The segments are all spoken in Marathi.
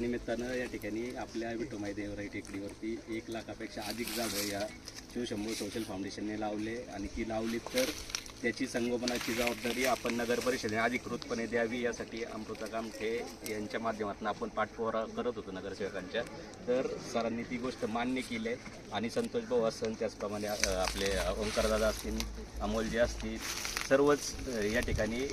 निमित्तानं या ठिकाणी आपल्या विठोमाई देवराई टेकडीवरती 1 लाखापेक्षा अधिक झाडं या शिवशंभू सोशल फाउंडेशनने लावले आणि ती लावली तर त्याची संगोपनाची जबाबदारी आपण नगर परिषदेने अधिकृतपणे द्यावी यासाठी अमृता कामठे यांच्या माध्यमातून आपण पाठपुरावा करत होतो नगरसेवकांच्या. तर सरांनी ती गोष्ट मान्य केली आहे आणि संतोष भाऊ असतील त्याचप्रमाणे आपले ओंकारदादा असतील, अमोलजी असतील, सर्वच या ठिकाणी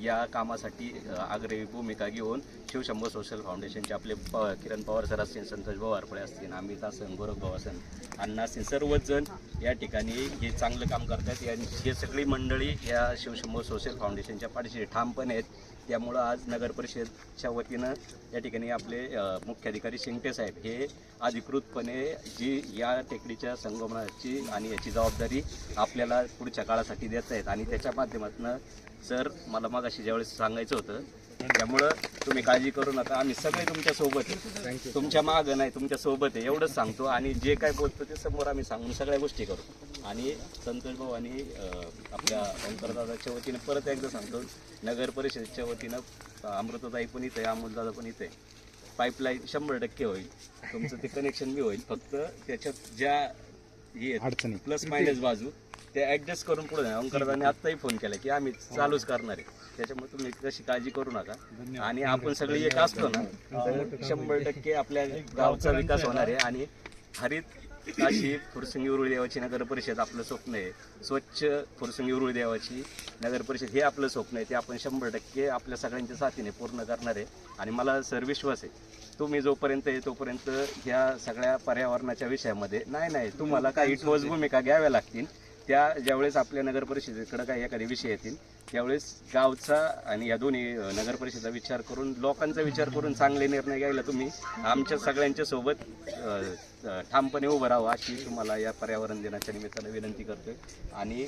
या कामासाठी आग्रही भूमिका घेऊन शिवशंभू सोशल फाउंडेशनचे आपले किरण पवार सर असतील, संतोष भाऊ आरपळे असतील, अमित असन, गोरख भाऊ असन, अण्णा असतील, सर्वच जण या ठिकाणी हे चांगलं काम करतात. हे सगळी मंडळी या शिवशंभू सोशल फाउंडेशनच्या पाठीशी ठामपणे आहेत. त्यामुळं आज नगर परिषदच्या वतीनं या ठिकाणी आपले मुख्याधिकारी शिंगटे साहेब हे अधिकृतपणे जी या टेकडीच्या संगोपनाची आणि याची जबाबदारी आपल्याला पुढच्या काळासाठी देत आहेत आणि त्याच्या माध्यमातून सर मला मगाशी ज्यावेळेस सांगायचं होतं त्यामुळं तुम्ही काळजी करू नका, आम्ही सगळे तुमच्या सोबत आहे, तुमच्या मागं नाही तुमच्या सोबत आहे एवढंच सांगतो. आणि जे काय बोलतो ते समोर आम्ही सांगून सगळ्या गोष्टी करू. आणि संतोष भाऊ आणि आपल्या ओंकारदादाच्या वतीनं परत एकदा सांगतो, नगर परिषदेच्या वतीनं अमृताताई पण इथे आहे, अमोलदादा पण इथे आहे. पाईपलाईन 100% होईल, तुमचं ते कनेक्शन बी होईल. फक्त त्याच्यात ज्या हे अडचणी प्लस मायनस बाजू ते ॲडजस्ट करून पुढे नाही. ओंकारदादाने आत्ताही फोन केला की आम्ही चालूच करणार आहे, त्याच्यामुळे तुम्ही कशी काळजी करू नका. आणि आपण सगळे एक असतो ना तर 100% आपल्या गावचा विकास होणार आहे. आणि हरित अशी फुरसंगी उरुळी देवाची नगर परिषद आपलं स्वप्न आहे, स्वच्छ फुरसंगी उरुळी देवाची नगर परिषद हे आपलं स्वप्न आहे. ते आपण 100% आपल्या सगळ्यांच्या साथीने पूर्ण करणार आहे. आणि मला सर विश्वास आहे तुम्ही जोपर्यंत आहे तोपर्यंत ह्या सगळ्या पर्यावरणाच्या विषयामध्ये नाही तुम्हाला काही ठोस भूमिका घ्याव्या लागतील. त्या ज्यावेळेस आपल्या नगर परिषदेकडे काही एखादे विषय येतील त्यावेळेस गावचा आणि या दोन्ही नगर परिषदेचा विचार करून लोकांचा विचार करून चांगले निर्णय घ्यायला तुम्ही आमच्या सगळ्यांच्या सोबत ठामपणे उभं राहावं अशी तुम्हाला या पर्यावरण दिनाच्या निमित्तानं विनंती करतोय. आणि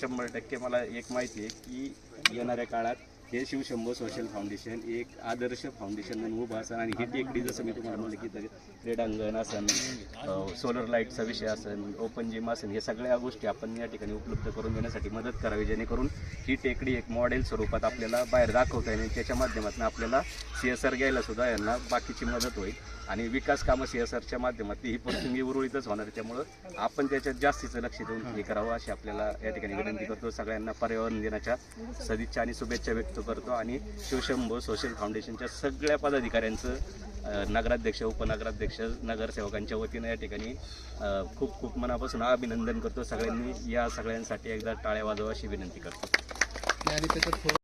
100% मला एक माहिती आहे की येणाऱ्या काळात हे शिवशंभू सोशल फाउंडेशन एक आदर्श फाउंडेशन म्हणून उभं असेल. आणि ही टेकडी जसं मी तुम्हाला म्हणलं की क्रीडांगण असेल, सोलर लाईटचा विषय असेल, ओपन जिम असेल, हे सगळ्या गोष्टी आपण या ठिकाणी उपलब्ध करून देण्यासाठी मदत करावी, जेणेकरून ही टेकडी एक मॉडेल स्वरूपात आपल्याला बाहेर दाखवता येईल. त्याच्या माध्यमातून आपल्याला CSR घ्यायला सुद्धा यांना बाकीची मदत होईल. आणि विकास कामं CSRच्या माध्यमातून ही फुरसंगी उरुळीतच होणार, त्यामुळं आपण त्याच्यात जास्तीचं लक्ष देऊन हे करावं अशी आपल्याला या ठिकाणी विनंती करतो. सगळ्यांना पर्यावरण दिनाच्या सदिच्छा आणि शुभेच्छा व्यक्त करतो. आणि शिवशंभू सोशल फाउंडेशनच्या सगळ्या पदाधिकाऱ्यांचं नगराध्यक्ष, उपनगराध्यक्ष, नगरसेवकांच्या वतीनं या ठिकाणी खूप खूप मनापासून अभिनंदन करतो. सगळ्यांनी या सगळ्यांसाठी एकदा टाळ्या वाजवा अशी विनंती करतो.